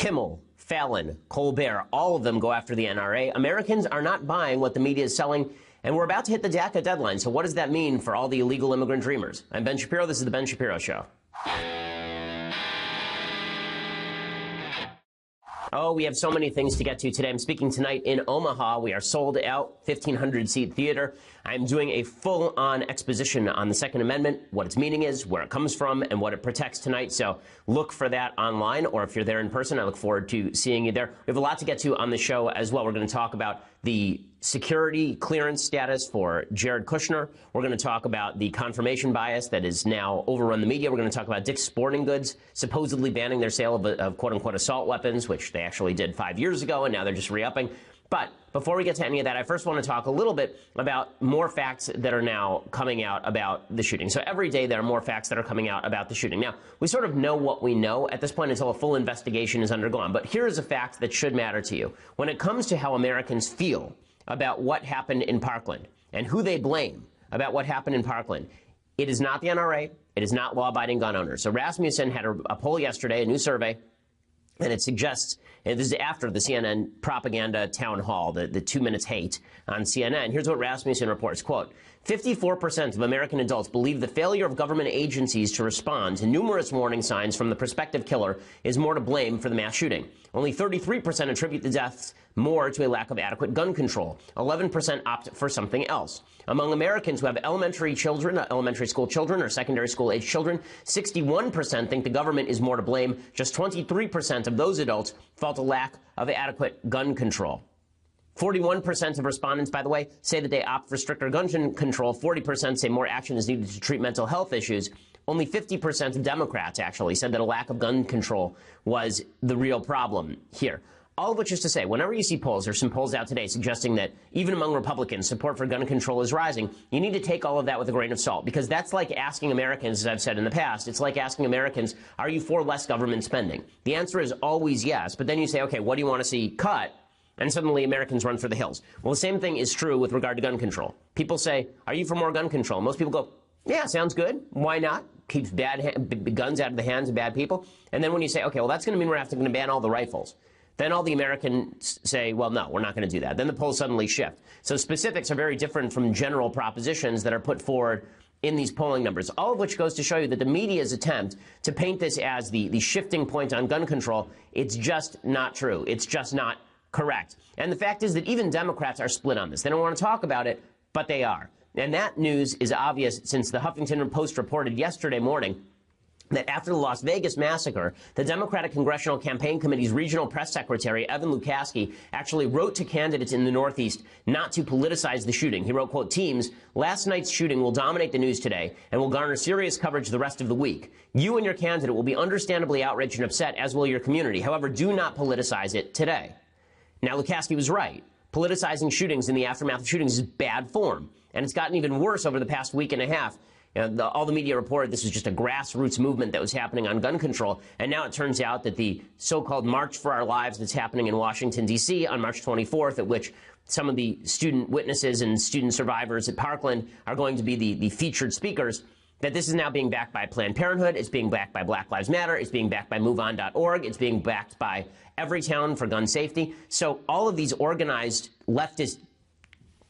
Kimmel, Fallon, Colbert, all of them go after the NRA. Americans are not buying what the media is selling, and we're about to hit the DACA deadline. So what does that mean for all the illegal immigrant dreamers? I'm Ben Shapiro. This is The Ben Shapiro Show. Oh, we have so many things to get to today. I'm speaking tonight in Omaha. We are sold out, 1,500-seat theater. I'm doing a full-on exposition on the Second Amendment, what its meaning is, where it comes from, and what it protects tonight. So look for that online, or if you're there in person, I look forward to seeing you there. We have a lot to get to on the show as well. We're going to talk about the security clearance status for Jared Kushner. We're going to talk about the confirmation bias that is now overrun the media. We're going to talk about Dick's Sporting Goods supposedly banning their sale of quote-unquote assault weapons, which they actually did 5 years ago, and now they're just re-upping. But before we get to any of that, I first want to talk a little bit about more facts that are now coming out about the shooting. So every day there are more facts that are coming out about the shooting. Now, we sort of know what we know at this point until a full investigation is undergone. But here is a fact that should matter to you. When it comes to how Americans feel about what happened in Parkland and who they blame about what happened in Parkland, it is not the NRA. It is not law-abiding gun owners. So Rasmussen had a poll yesterday, a new survey, and it suggests, and this is after the CNN propaganda town hall, the 2 minutes hate on CNN. Here's what Rasmussen reports, quote, 54% of American adults believe the failure of government agencies to respond to numerous warning signs from the prospective killer is more to blame for the mass shooting. Only 33% attribute the deaths more to a lack of adequate gun control. 11% opt for something else. Among Americans who have elementary school children or secondary school age children, 61% think the government is more to blame. Just 23% of those adults felt a lack of adequate gun control. 41% of respondents, by the way, say that they opt for stricter gun control. 40% say more action is needed to treat mental health issues. Only 50% of Democrats actually said that a lack of gun control was the real problem here. All of which is to say, whenever you see polls, there's some polls out today suggesting that even among Republicans, support for gun control is rising. You need to take all of that with a grain of salt, because that's like asking Americans, as I've said in the past, it's like asking Americans, are you for less government spending? The answer is always yes, but then you say, okay, what do you want to see cut? And suddenly Americans run for the hills. Well, the same thing is true with regard to gun control. People say, are you for more gun control? Most people go, yeah, sounds good. Why not? Keeps guns out of the hands of bad people. And then when you say, okay, well, that's going to mean we're going to ban all the rifles. Then all the Americans say, well, no, we're not going to do that. Then the polls suddenly shift. So specifics are very different from general propositions that are put forward in these polling numbers, all of which goes to show you that the media's attempt to paint this as the shifting point on gun control, it's just not true. It's just not correct. And the fact is that even Democrats are split on this. They don't want to talk about it, but they are. And that news is obvious since the Huffington Post reported yesterday morning that after the Las Vegas massacre, the Democratic Congressional Campaign Committee's regional press secretary, Evan Lukaski, actually wrote to candidates in the Northeast not to politicize the shooting. He wrote, quote, teams, last night's shooting will dominate the news today and will garner serious coverage the rest of the week. You and your candidate will be understandably outraged and upset, as will your community. However, do not politicize it today. Now, Lukaski was right. Politicizing shootings in the aftermath of shootings is bad form, and it's gotten even worse over the past week and a half. All the media reported this was just a grassroots movement that was happening on gun control, and now it turns out that the so-called March for Our Lives that's happening in Washington, D.C. on March 24th, at which some of the student witnesses and student survivors at Parkland are going to be the featured speakers, that this is now being backed by Planned Parenthood, it's being backed by Black Lives Matter, it's being backed by MoveOn.org, it's being backed by Everytown for gun safety. So all of these organized leftist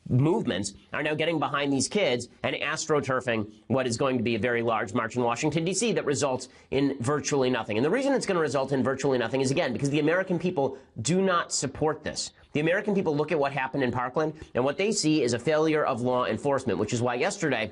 movements are now getting behind these kids and astroturfing what is going to be a very large march in Washington, D.C. that results in virtually nothing. And the reason it's going to result in virtually nothing is, again, because the American people do not support this. The American people look at what happened in Parkland, and what they see is a failure of law enforcement, which is why yesterday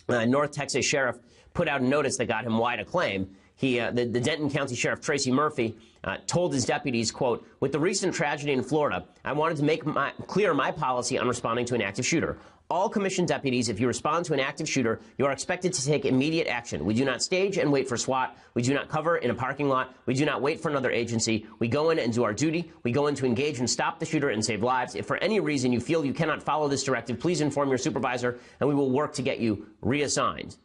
North Texas sheriff put out a notice that got him wide acclaim. The Denton County Sheriff Tracy Murphy told his deputies, quote, with the recent tragedy in Florida, I wanted to make clear my policy on responding to an active shooter. All commissioned deputies, if you respond to an active shooter, you are expected to take immediate action. We do not stage and wait for SWAT. We do not cover in a parking lot. We do not wait for another agency. We go in and do our duty. We go in to engage and stop the shooter and save lives. If for any reason you feel you cannot follow this directive, please inform your supervisor, and we will work to get you reassigned.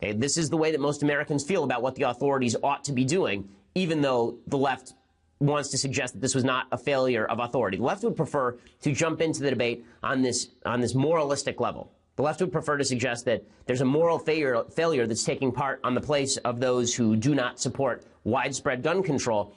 Okay, this is the way that most Americans feel about what the authorities ought to be doing, even though the left wants to suggest that this was not a failure of authority. The left would prefer to jump into the debate on this moralistic level. The left would prefer to suggest that there's a moral failure that's taking part on the place of those who do not support widespread gun control.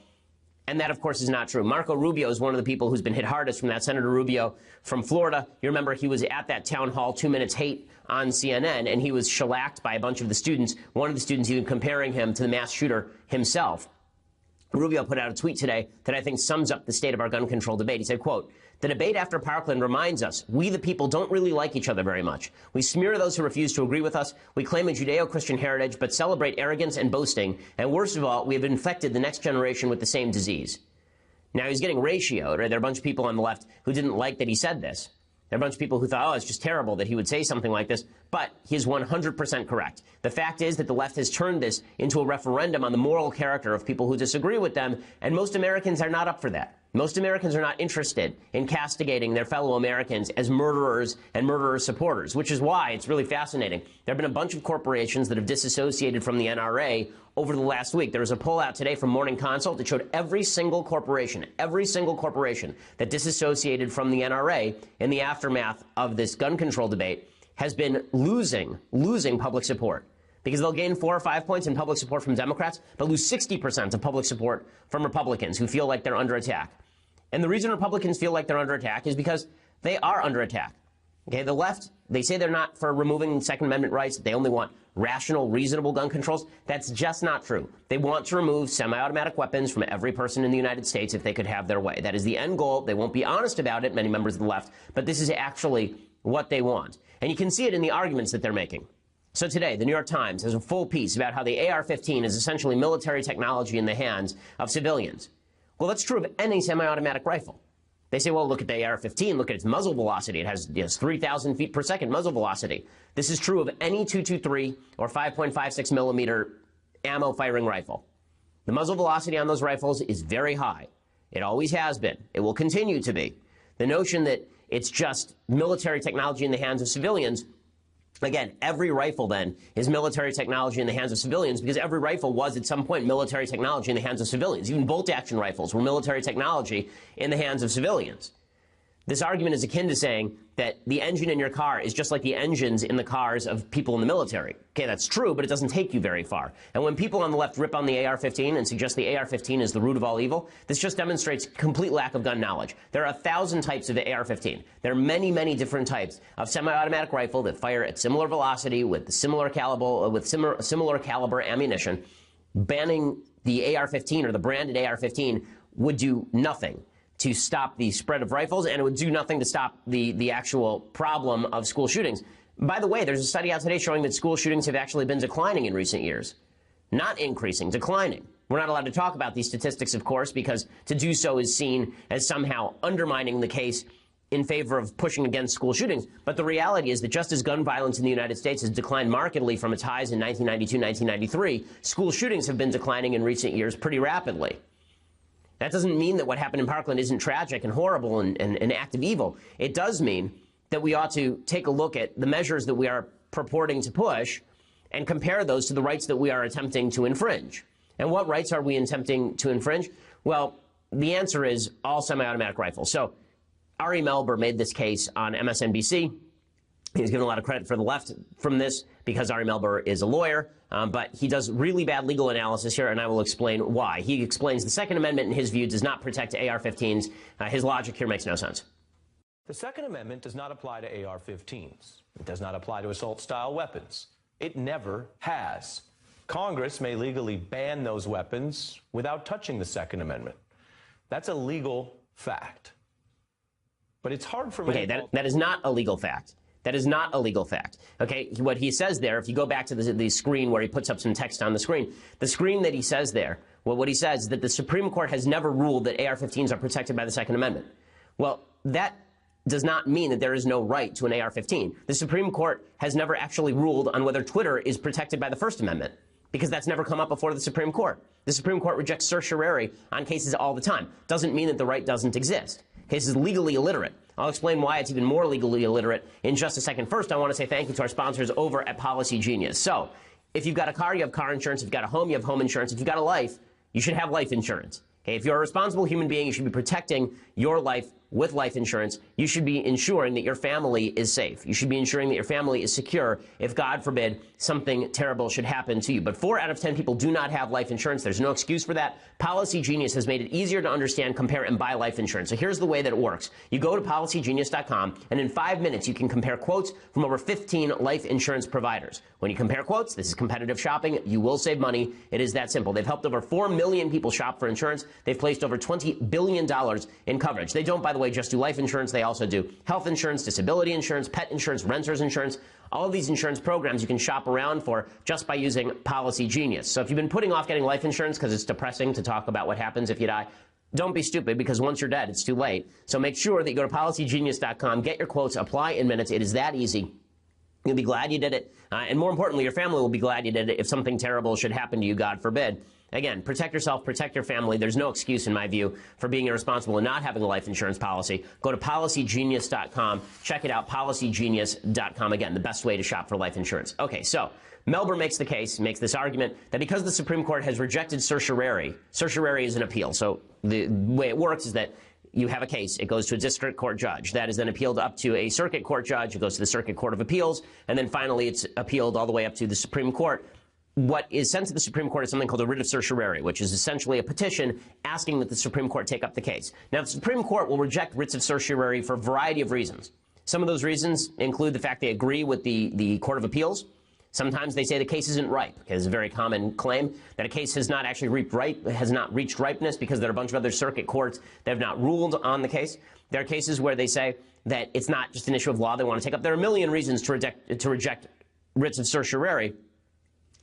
And that, of course, is not true. Marco Rubio is one of the people who's been hit hardest from that. Senator Rubio from Florida. You remember he was at that town hall, 2 Minutes Hate on CNN, and he was shellacked by a bunch of the students, one of the students even comparing him to the mass shooter himself. Rubio put out a tweet today that I think sums up the state of our gun control debate. He said, quote, "The debate after Parkland reminds us we, the people, don't really like each other very much. We smear those who refuse to agree with us. We claim a Judeo-Christian heritage, but celebrate arrogance and boasting. And worst of all, we have infected the next generation with the same disease." Now, he's getting ratioed, right? There are a bunch of people on the left who didn't like that he said this. There are a bunch of people who thought, oh, it's just terrible that he would say something like this. But he's 100% correct. The fact is that the left has turned this into a referendum on the moral character of people who disagree with them, and most Americans are not up for that. Most Americans are not interested in castigating their fellow Americans as murderers and murderer supporters, which is why it's really fascinating. There have been a bunch of corporations that have disassociated from the NRA over the last week. There was a poll out today from Morning Consult that showed every single corporation that disassociated from the NRA in the aftermath of this gun control debate has been losing public support. Because they'll gain 4 or 5 points in public support from Democrats, but lose 60% of public support from Republicans who feel like they're under attack. And the reason Republicans feel like they're under attack is because they are under attack. Okay, the left, they say they're not for removing Second Amendment rights, they only want rational, reasonable gun controls. That's just not true. They want to remove semi-automatic weapons from every person in the United States if they could have their way. That is the end goal. They won't be honest about it, many members of the left, but this is actually what they want. And you can see it in the arguments that they're making. So today, the New York Times has a full piece about how the AR-15 is essentially military technology in the hands of civilians. Well, that's true of any semi-automatic rifle. They say, well, look at the AR-15, look at its muzzle velocity. It has 3,000 feet per second muzzle velocity. This is true of any .223 or 5.56 millimeter ammo firing rifle. The muzzle velocity on those rifles is very high. It always has been. It will continue to be. The notion that it's just military technology in the hands of civilians, again, every rifle, then, is military technology in the hands of civilians because every rifle was, at some point, military technology in the hands of civilians. Even bolt-action rifles were military technology in the hands of civilians. This argument is akin to saying that the engine in your car is just like the engines in the cars of people in the military. Okay, that's true, but it doesn't take you very far. And when people on the left rip on the AR-15 and suggest the AR-15 is the root of all evil, this just demonstrates complete lack of gun knowledge. There are 1,000 types of AR-15. There are many, many different types of semi-automatic rifle that fire at similar velocity with similar caliber ammunition. Banning the AR-15 or the branded AR-15 would do nothing to stop the spread of rifles, and it would do nothing to stop the actual problem of school shootings. By the way, there's a study out today showing that school shootings have actually been declining in recent years. Not increasing, declining. We're not allowed to talk about these statistics, of course, because to do so is seen as somehow undermining the case in favor of pushing against school shootings. But the reality is that just as gun violence in the United States has declined markedly from its highs in 1992, 1993, school shootings have been declining in recent years pretty rapidly. That doesn't mean that what happened in Parkland isn't tragic and horrible and an act of evil. It does mean that we ought to take a look at the measures that we are purporting to push and compare those to the rights that we are attempting to infringe. And what rights are we attempting to infringe? Well, the answer is all semi-automatic rifles. So Ari Melber made this case on MSNBC. He's given a lot of credit for the left from this because Ari Melber is a lawyer, but he does really bad legal analysis here, and I will explain why. He explains the Second Amendment, in his view, does not protect AR-15s. His logic here makes no sense. The Second Amendment does not apply to AR-15s. It does not apply to assault-style weapons. It never has. Congress may legally ban those weapons without touching the Second Amendment. That's a legal fact. But it's hard for me. Okay, that is not a legal fact. That is not a legal fact. Okay, what he says there, if you go back to the screen where he puts up some text on the screen that he says there, well, what he says is that the Supreme Court has never ruled that AR-15s are protected by the Second Amendment. Well, that does not mean that there is no right to an AR-15. The Supreme Court has never actually ruled on whether Twitter is protected by the First Amendment, because that's never come up before the Supreme Court. The Supreme Court rejects certiorari on cases all the time. Doesn't mean that the right doesn't exist. Case is legally illiterate. I'll explain why it's even more legally illiterate in just a second. First, I want to say thank you to our sponsors over at Policy Genius. So, if you've got a car, you have car insurance. If you've got a home, you have home insurance. If you've got a life, you should have life insurance. Okay? If you're a responsible human being, you should be protecting your life with life insurance, you should be ensuring that your family is safe. You should be ensuring that your family is secure if, God forbid, something terrible should happen to you. But 4 out of 10 people do not have life insurance. There's no excuse for that. Policy Genius has made it easier to understand, compare, and buy life insurance. So here's the way that it works. You go to policygenius.com, and in 5 minutes, you can compare quotes from over 15 life insurance providers. When you compare quotes, this is competitive shopping. You will save money. It is that simple. They've helped over 4 million people shop for insurance. They've placed over $20 billion in coverage. They don't, by the way, just do life insurance. They also do health insurance, disability insurance, pet insurance, renter's insurance. All of these insurance programs you can shop around for just by using Policy Genius. So if you've been putting off getting life insurance because it's depressing to talk about what happens if you die, don't be stupid, because once you're dead, it's too late. So make sure that you go to policygenius.com, get your quotes, apply in minutes. It is that easy. You'll be glad you did it. And more importantly, your family will be glad you did it if something terrible should happen to you, God forbid. Again, protect yourself, protect your family. There's no excuse, in my view, for being irresponsible and not having a life insurance policy. Go to policygenius.com. Check it out, policygenius.com. Again, the best way to shop for life insurance. Okay, so Melber makes the case, makes this argument that because the Supreme Court has rejected certiorari is an appeal. So the way it works is that you have a case, it goes to a district court judge. That is then appealed up to a circuit court judge. It goes to the Circuit Court of Appeals. And then finally, it's appealed all the way up to the Supreme Court. What is sent to the Supreme Court is something called a writ of certiorari, which is essentially a petition asking that the Supreme Court take up the case. Now, the Supreme Court will reject writs of certiorari for a variety of reasons. Some of those reasons include the fact they agree with the Court of Appeals. Sometimes they say the case isn't ripe. It's a very common claim that a case has not actually reached ripeness because there are a bunch of other circuit courts that have not ruled on the case. There are cases where they say that it's not just an issue of law they want to take up. There are a million reasons to reject writs of certiorari.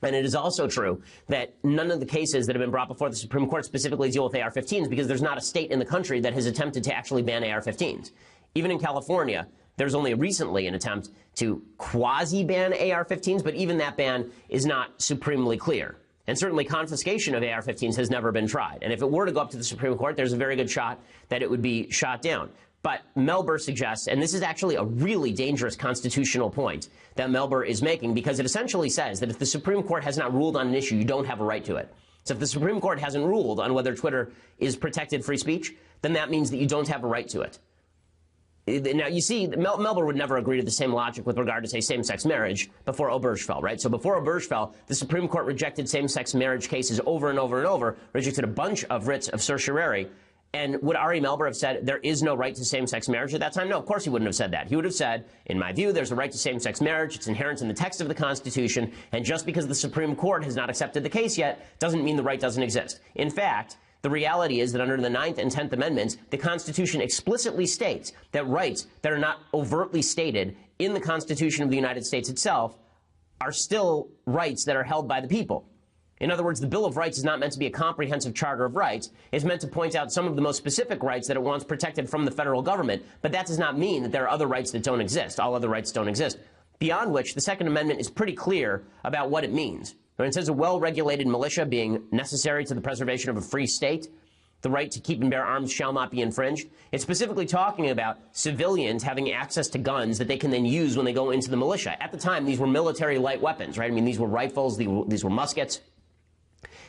And it is also true that none of the cases that have been brought before the Supreme Court specifically deal with AR-15s because there's not a state in the country that has attempted to actually ban AR-15s. Even in California, there's only recently an attempt to quasi-ban AR-15s, but even that ban is not supremely clear. And certainly confiscation of AR-15s has never been tried. And if it were to go up to the Supreme Court, there's a very good shot that it would be shot down. But Melber suggests, and this is actually a really dangerous constitutional point that Melber is making, because it essentially says that if the Supreme Court has not ruled on an issue, you don't have a right to it. So if the Supreme Court hasn't ruled on whether Twitter is protected free speech, then that means that you don't have a right to it. Now, you see, Melber would never agree to the same logic with regard to, say, same-sex marriage before Obergefell, right? So before Obergefell, the Supreme Court rejected same-sex marriage cases over and over and over, rejected a bunch of writs of certiorari. And would Ari Melber have said there is no right to same-sex marriage at that time? No, of course he wouldn't have said that. He would have said, in my view, there's a right to same-sex marriage. It's inherent in the text of the Constitution. And just because the Supreme Court has not accepted the case yet doesn't mean the right doesn't exist. In fact, the reality is that under the 9th and 10th Amendments, the Constitution explicitly states that rights that are not overtly stated in the Constitution of the United States itself are still rights that are held by the people. In other words, the Bill of Rights is not meant to be a comprehensive charter of rights. It's meant to point out some of the most specific rights that it wants protected from the federal government. But that does not mean that there are other rights that don't exist. All other rights don't exist. Beyond which, the Second Amendment is pretty clear about what it means. When it says a well-regulated militia being necessary to the preservation of a free state, the right to keep and bear arms shall not be infringed. It's specifically talking about civilians having access to guns that they can then use when they go into the militia. At the time, these were military light weapons, right? I mean, these were rifles, these were muskets.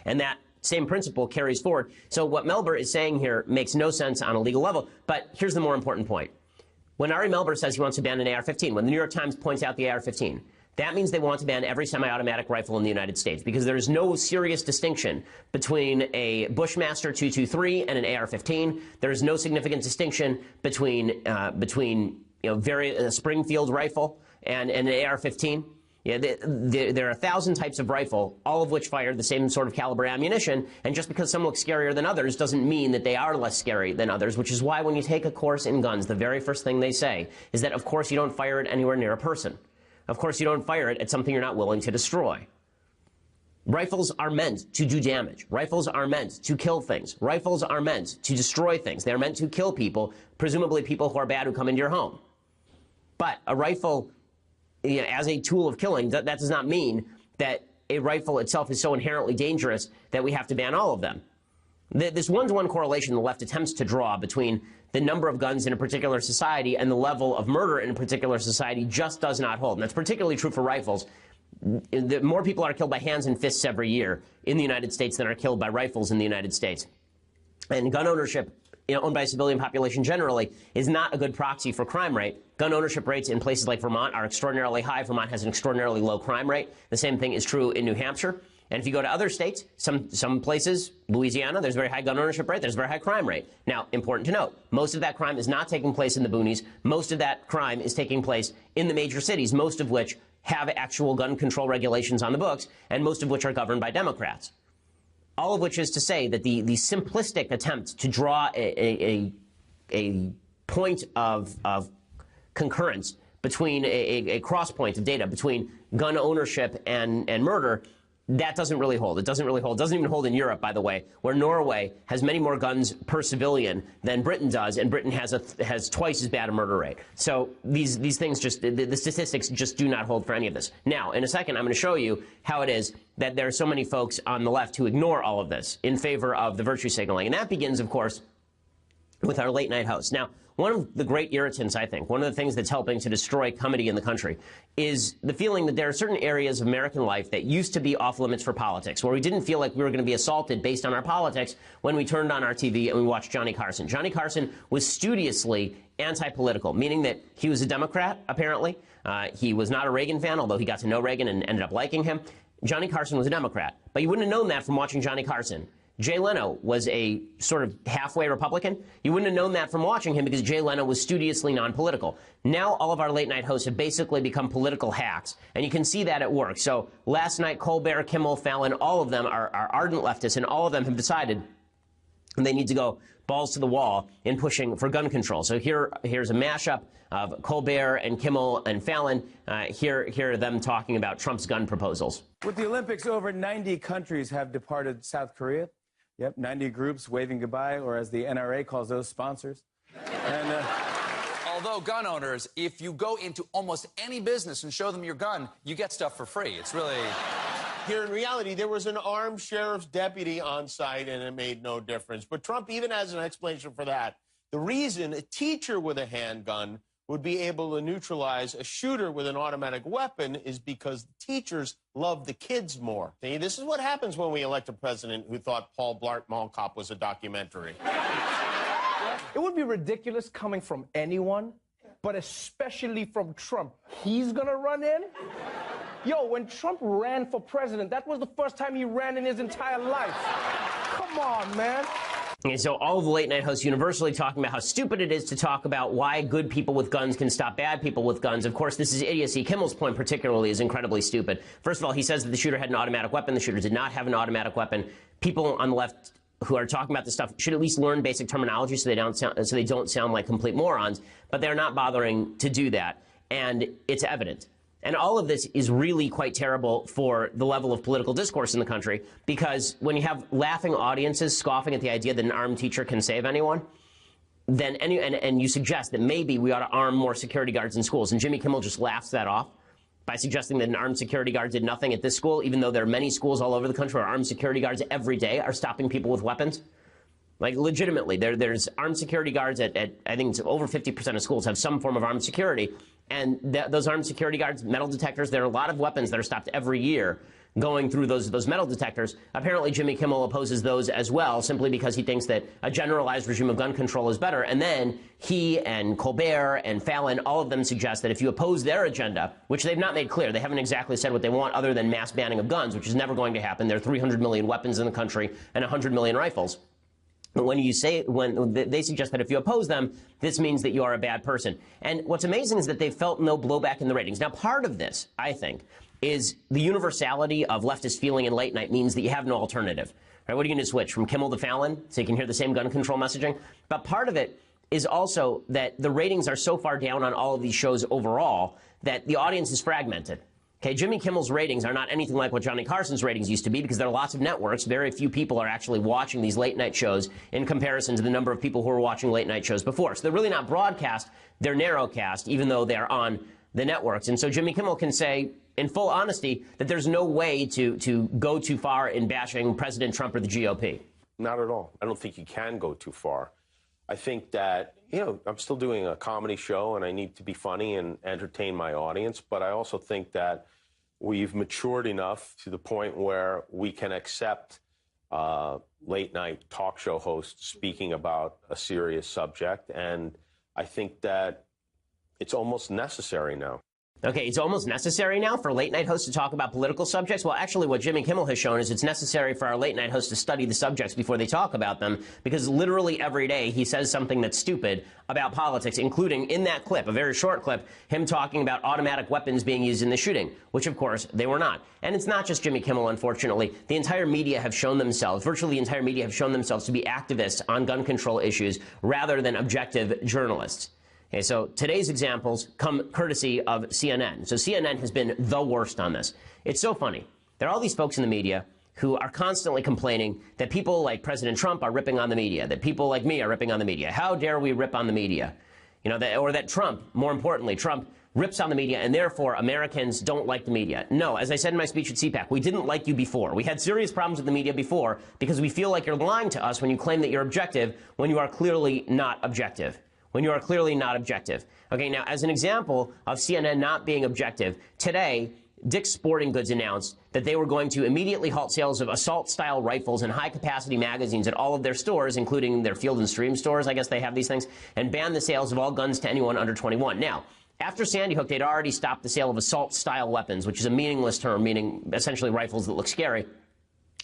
And that same principle carries forward. So what Melber is saying here makes no sense on a legal level. But here's the more important point. When Ari Melber says he wants to ban an AR-15, when the New York Times points out the AR-15, that means they want to ban every semi-automatic rifle in the United States because there is no serious distinction between a Bushmaster 223 and an AR-15. There is no significant distinction between a Springfield rifle and an AR-15. Yeah, there are 1,000 types of rifle, all of which fire the same sort of caliber ammunition, and just because some look scarier than others doesn't mean that they are less scary than others, which is why when you take a course in guns, the very first thing they say is that, of course, you don't fire it anywhere near a person. Of course, you don't fire it at something you're not willing to destroy. Rifles are meant to do damage. Rifles are meant to kill things. Rifles are meant to destroy things. They're meant to kill people, presumably people who are bad who come into your home. But a rifle, as a tool of killing, that does not mean that a rifle itself is so inherently dangerous that we have to ban all of them. This one-to-one correlation the left attempts to draw between the number of guns in a particular society and the level of murder in a particular society just does not hold. And that's particularly true for rifles. More people are killed by hands and fists every year in the United States than are killed by rifles in the United States. And gun ownership owned by a civilian population generally, is not a good proxy for crime rate. Gun ownership rates in places like Vermont are extraordinarily high. Vermont has an extraordinarily low crime rate. The same thing is true in New Hampshire. And if you go to other states, some places, Louisiana, there's a very high gun ownership rate, there's a very high crime rate. Now, important to note, most of that crime is not taking place in the boonies. Most of that crime is taking place in the major cities, most of which have actual gun control regulations on the books, and most of which are governed by Democrats. All of which is to say that the simplistic attempt to draw a point of concurrence between a cross point of data between gun ownership and murder, that doesn't really hold. It doesn't really hold. It doesn't even hold in Europe, by the way, where Norway has many more guns per civilian than Britain does, and Britain has twice as bad a murder rate. So these things just, the statistics just do not hold for any of this. Now, in a second, I'm going to show you how it is that there are so many folks on the left who ignore all of this in favor of the virtue signaling. And that begins, of course, with our late night hosts. Now, one of the great irritants, I think, one of the things that's helping to destroy comedy in the country is the feeling that there are certain areas of American life that used to be off limits for politics, where we didn't feel like we were going to be assaulted based on our politics when we turned on our TV and we watched Johnny Carson. Johnny Carson was studiously anti-political, meaning that he was a Democrat, apparently. He was not a Reagan fan, although he got to know Reagan and ended up liking him. Johnny Carson was a Democrat, but you wouldn't have known that from watching Johnny Carson. Jay Leno was a sort of halfway Republican. You wouldn't have known that from watching him because Jay Leno was studiously non-political. Now all of our late-night hosts have basically become political hacks, and you can see that at work. So last night, Colbert, Kimmel, Fallon, all of them are ardent leftists, and all of them have decided they need to go balls to the wall in pushing for gun control. So here's a mashup of Colbert and Kimmel and Fallon. Here are them talking about Trump's gun proposals. With the Olympics over, 90 countries have departed South Korea. Yep, 90 groups waving goodbye, or as the NRA calls those, sponsors. And, although gun owners, if you go into almost any business and show them your gun, you get stuff for free. It's really... Here in reality, there was an armed sheriff's deputy on site, and it made no difference. But Trump even has an explanation for that. The reason a teacher with a handgun would be able to neutralize a shooter with an automatic weapon is because teachers love the kids more. See, this is what happens when we elect a president who thought Paul Blart Mall Cop was a documentary. It would be ridiculous coming from anyone, but especially from Trump. He's gonna run in? Yo, when Trump ran for president, that was the first time he ran in his entire life. Come on, man. And so all of the late night hosts universally talking about how stupid it is to talk about why good people with guns can stop bad people with guns. Of course, this is idiocy. Kimmel's point particularly is incredibly stupid. First of all, he says that the shooter had an automatic weapon. The shooter did not have an automatic weapon. People on the left who are talking about this stuff should at least learn basic terminology so they don't sound like complete morons. But they're not bothering to do that. And it's evident. And all of this is really quite terrible for the level of political discourse in the country, because when you have laughing audiences scoffing at the idea that an armed teacher can save anyone, then and you suggest that maybe we ought to arm more security guards in schools. And Jimmy Kimmel just laughs that off by suggesting that an armed security guard did nothing at this school, even though there are many schools all over the country where armed security guards every day are stopping people with weapons. Like, legitimately, there's armed security guards at I think it's over 50% of schools have some form of armed security. And those armed security guards, metal detectors, there are a lot of weapons that are stopped every year going through those metal detectors. Apparently, Jimmy Kimmel opposes those as well, simply because he thinks that a generalized regime of gun control is better. And then he and Colbert and Fallon, all of them suggest that if you oppose their agenda, which they've not made clear, they haven't exactly said what they want other than mass banning of guns, which is never going to happen. There are 300 million weapons in the country and 100 million rifles. When they suggest that if you oppose them, this means that you are a bad person. And what's amazing is that they felt no blowback in the ratings. Now, part of this, I think, is the universality of leftist feeling in late night means that you have no alternative. Right? What are you going to switch, from Kimmel to Fallon so you can hear the same gun control messaging? But part of it is also that the ratings are so far down on all of these shows overall that the audience is fragmented. Okay, Jimmy Kimmel's ratings are not anything like what Johnny Carson's ratings used to be, because there are lots of networks. Very few people are actually watching these late night shows in comparison to the number of people who were watching late night shows before. So they're really not broadcast, they're narrowcast, even though they're on the networks. And so Jimmy Kimmel can say, in full honesty, that there's no way to go too far in bashing President Trump or the GOP. Not at all. I don't think you can go too far. I think that, I'm still doing a comedy show and I need to be funny and entertain my audience, but I also think that we've matured enough to the point where we can accept, late-night talk show host speaking about a serious subject, and I think that it's almost necessary now. Okay, it's almost necessary now for late-night hosts to talk about political subjects? Well, actually, what Jimmy Kimmel has shown is it's necessary for our late-night hosts to study the subjects before they talk about them, because literally every day he says something that's stupid about politics, including in that clip, a very short clip, him talking about automatic weapons being used in the shooting, which, of course, they were not. And it's not just Jimmy Kimmel, unfortunately. The entire media have shown themselves, virtually the entire media have shown themselves to be activists on gun control issues rather than objective journalists. Okay, so today's examples come courtesy of CNN. So CNN has been the worst on this. It's so funny. There are all these folks in the media who are constantly complaining that people like President Trump are ripping on the media, that people like me are ripping on the media. How dare we rip on the media? You know, or that Trump, more importantly, Trump rips on the media and therefore Americans don't like the media. No, as I said in my speech at CPAC, we didn't like you before. We had serious problems with the media before because we feel like you're lying to us when you claim that you're objective when you are clearly not objective. When you are clearly not objective. Okay, now, as an example of CNN not being objective, today, Dick's Sporting Goods announced that they were going to immediately halt sales of assault-style rifles and high-capacity magazines at all of their stores, including their Field and Stream stores, I guess they have these things, and ban the sales of all guns to anyone under 21. Now, after Sandy Hook, they'd already stopped the sale of assault-style weapons, which is a meaningless term, meaning essentially rifles that look scary.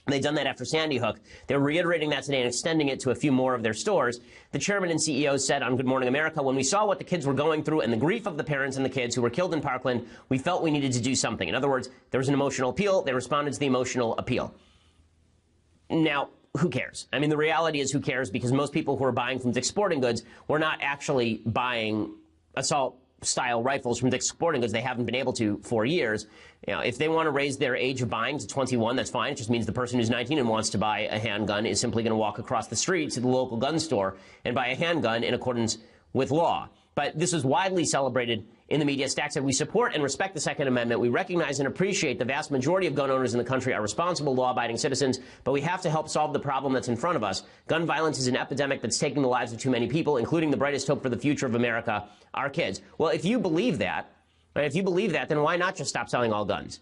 They'd done that after Sandy Hook. They're reiterating that today and extending it to a few more of their stores. The chairman and CEO said on Good Morning America, when we saw what the kids were going through and the grief of the parents and the kids who were killed in Parkland, we felt we needed to do something. In other words, there was an emotional appeal. They responded to the emotional appeal. Now, who cares? I mean, the reality is who cares, because most people who are buying from Dick's Sporting Goods were not actually buying assault-style rifles from Dick's Sporting Goods. They haven't been able to for years. You know, if they want to raise their age of buying to 21, that's fine. It just means the person who's 19 and wants to buy a handgun is simply going to walk across the street to the local gun store and buy a handgun in accordance with law. But this was widely celebrated in the media. Stack said, we support and respect the Second Amendment. We recognize and appreciate the vast majority of gun owners in the country are responsible, law-abiding citizens, but we have to help solve the problem that's in front of us. Gun violence is an epidemic that's taking the lives of too many people, including the brightest hope for the future of America, our kids. Well, if you believe that, then why not just stop selling all guns?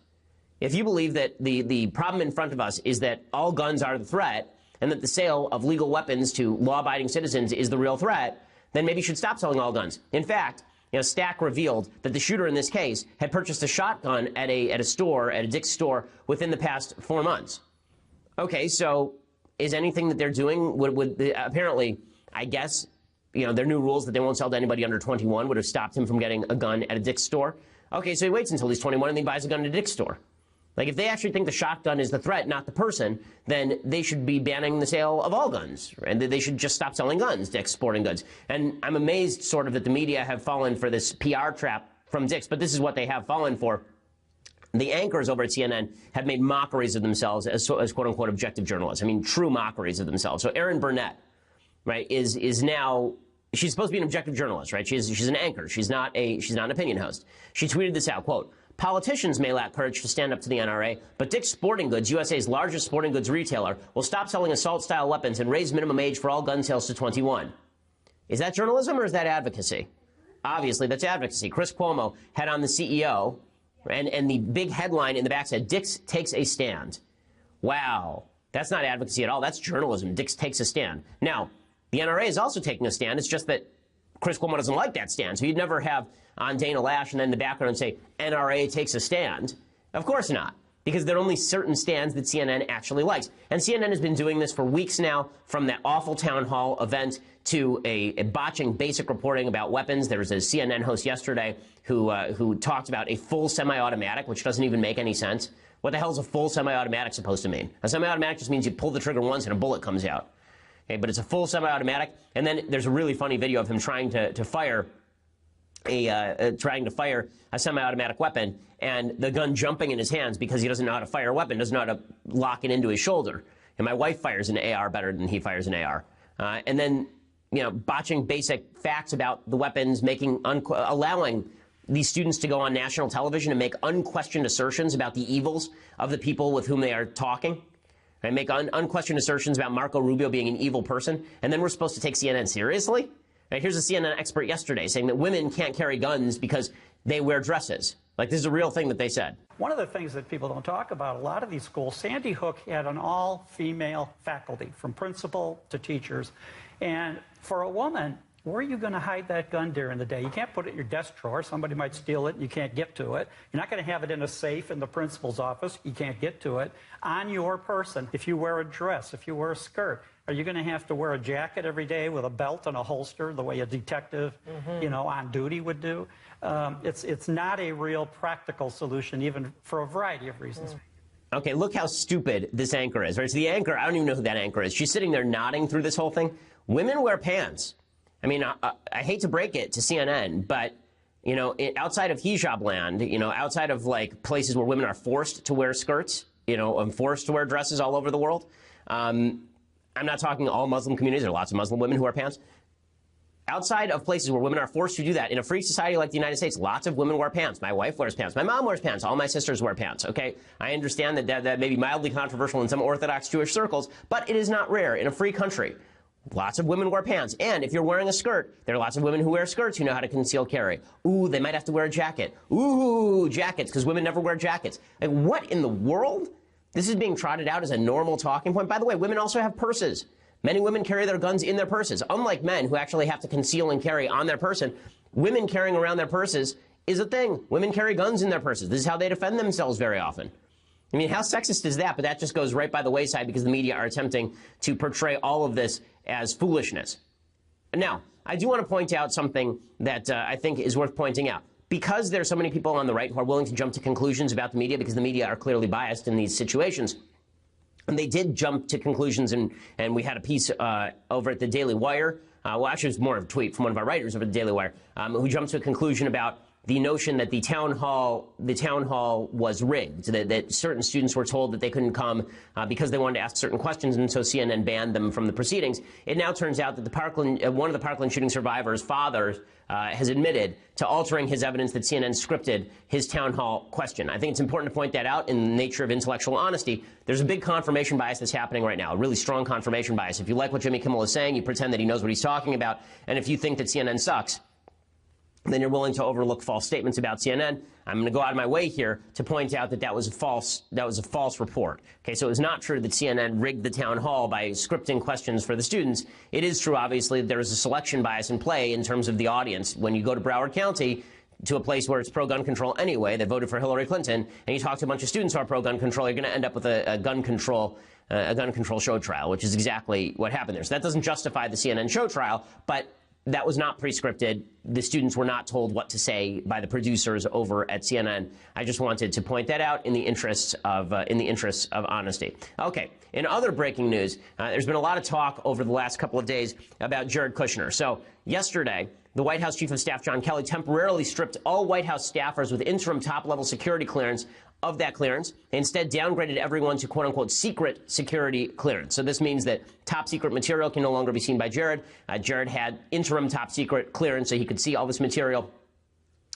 If you believe that the problem in front of us is that all guns are the threat and that the sale of legal weapons to law-abiding citizens is the real threat, then maybe you should stop selling all guns. In fact, Stack revealed that the shooter in this case had purchased a shotgun at a store, at a Dick's store, within the past 4 months. Okay, so is anything that they're doing, apparently, I guess, their new rules that they won't sell to anybody under 21 would have stopped him from getting a gun at a Dick's store. Okay, so he waits until he's 21 and then he buys a gun at a Dick's store. Like, if they actually think the shotgun is the threat, not the person, then they should be banning the sale of all guns. And they should just stop selling guns, Dick's Sporting Goods. And I'm amazed, sort of, that the media have fallen for this PR trap from Dick's, but this is what they have fallen for. The anchors over at CNN have made mockeries of themselves as quote-unquote objective journalists. I mean, true mockeries of themselves. So Erin Burnett, right, is now, she's supposed to be an objective journalist, right? She's an anchor. She's not an opinion host. She tweeted this out, quote, politicians may lack courage to stand up to the NRA, but Dick's Sporting Goods, USA's largest sporting goods retailer, will stop selling assault-style weapons and raise minimum age for all gun sales to 21. Is that journalism or is that advocacy? Obviously, that's advocacy. Chris Cuomo had on the CEO, and the big headline in the back said, Dick's takes a stand. Wow. That's not advocacy at all. That's journalism. Dick's takes a stand. Now, the NRA is also taking a stand. It's just that Chris Cuomo doesn't like that stand. So you'd never have on Dana Lash and then in the background say, NRA takes a stand. Of course not, because there are only certain stands that CNN actually likes. And CNN has been doing this for weeks now, from that awful town hall event to a botching basic reporting about weapons. There was a CNN host yesterday who talked about a full semi-automatic, which doesn't even make any sense. What the hell is a full semi-automatic supposed to mean? A semi-automatic just means you pull the trigger once and a bullet comes out. Okay, but it's a full semi-automatic. And then there's a really funny video of him trying to fire a semi-automatic weapon, and the gun jumping in his hands because he doesn't know how to fire a weapon, doesn't know how to lock it into his shoulder. And my wife fires an AR better than he fires an AR. And then, botching basic facts about the weapons, allowing these students to go on national television and make unquestioned assertions about the evils of the people with whom they are talking. And make unquestioned assertions about Marco Rubio being an evil person. And then we're supposed to take CNN seriously? Now, here's a CNN expert yesterday saying that women can't carry guns because they wear dresses. Like, this is a real thing that they said. One of the things that people don't talk about, a lot of these schools, Sandy Hook had an all-female faculty, from principal to teachers. And for a woman, where are you going to hide that gun during the day? You can't put it in your desk drawer. Somebody might steal it and you can't get to it. You're not going to have it in a safe in the principal's office. You can't get to it. On your person, if you wear a dress, if you wear a skirt, are you going to have to wear a jacket every day with a belt and a holster the way a detective, on duty would do? It's not a real practical solution, even for a variety of reasons. Okay, look how stupid this anchor is. Right? So the anchor, I don't even know who that anchor is. She's sitting there nodding through this whole thing. Women wear pants. I mean, I hate to break it to CNN, but, outside of hijab land, outside of, like, places where women are forced to wear skirts, and forced to wear dresses all over the world, I'm not talking all Muslim communities. There are lots of Muslim women who wear pants. Outside of places where women are forced to do that, in a free society like the United States, lots of women wear pants. My wife wears pants. My mom wears pants. All my sisters wear pants, okay? I understand that may be mildly controversial in some Orthodox Jewish circles, but it is not rare in a free country. Lots of women wear pants. And if you're wearing a skirt, there are lots of women who wear skirts who know how to conceal carry. Ooh, they might have to wear a jacket. Ooh, jackets, because women never wear jackets. Like, what in the world? This is being trotted out as a normal talking point. By the way, women also have purses. Many women carry their guns in their purses. Unlike men who actually have to conceal and carry on their person, women carrying around their purses is a thing. Women carry guns in their purses. This is how they defend themselves very often. I mean, how sexist is that? But that just goes right by the wayside because the media are attempting to portray all of this as foolishness. Now, I do want to point out something that I think is worth pointing out. Because there are so many people on the right who are willing to jump to conclusions about the media because the media are clearly biased in these situations, and they did jump to conclusions, and we had a piece over at the Daily Wire. Well, actually, it was more of a tweet from one of our writers over at the Daily Wire, who jumped to a conclusion about the notion that the town hall was rigged, that certain students were told that they couldn't come because they wanted to ask certain questions, and so CNN banned them from the proceedings. It now turns out that one of the Parkland shooting survivors' fathers has admitted to altering his evidence that CNN scripted his town hall question. I think it's important to point that out in the nature of intellectual honesty. There's a big confirmation bias that's happening right now, a really strong confirmation bias. If you like what Jimmy Kimmel is saying, you pretend that he knows what he's talking about, and if you think that CNN sucks, then you're willing to overlook false statements about CNN. I'm going to go out of my way here to point out that that was a false report. Okay, so it was not true that CNN rigged the town hall by scripting questions for the students. It is true, obviously, that there is a selection bias in play in terms of the audience. When you go to Broward County, to a place where it's pro-gun control anyway, that voted for Hillary Clinton, and you talk to a bunch of students who are pro-gun control, you're going to end up with a gun control show trial, which is exactly what happened there. So that doesn't justify the CNN show trial, but that was not pre-scripted. The students were not told what to say by the producers over at CNN. I just wanted to point that out in the interests of honesty. Okay. In other breaking news, there's been a lot of talk over the last couple of days about Jared Kushner. So yesterday, the White House Chief of Staff John Kelly temporarily stripped all White House staffers with interim top-level security clearance of that clearance. They instead downgraded everyone to quote-unquote secret security clearance. So this means that top-secret material can no longer be seen by Jared. Jared had interim top-secret clearance so he could see all this material.